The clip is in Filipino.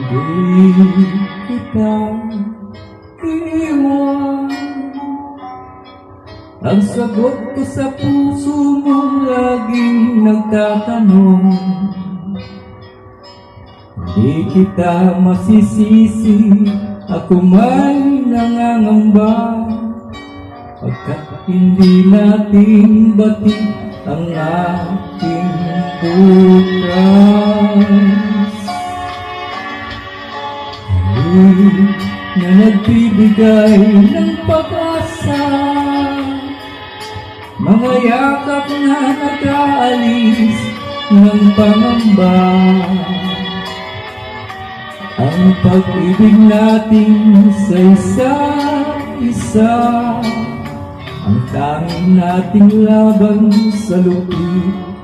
Di kita iwan. Ang sagot ko sa puso mo laging nagtatanong. Di kita masisisi, ako may nangangamba, pagkat hindi natin batid ang ating bukas. Halik na nagbibigay ng pag-asa, mga yakap na nag-aalis ng pangamba. Ang pag-ibig natin sa isa't isa, ang tanging nating laban sa lupit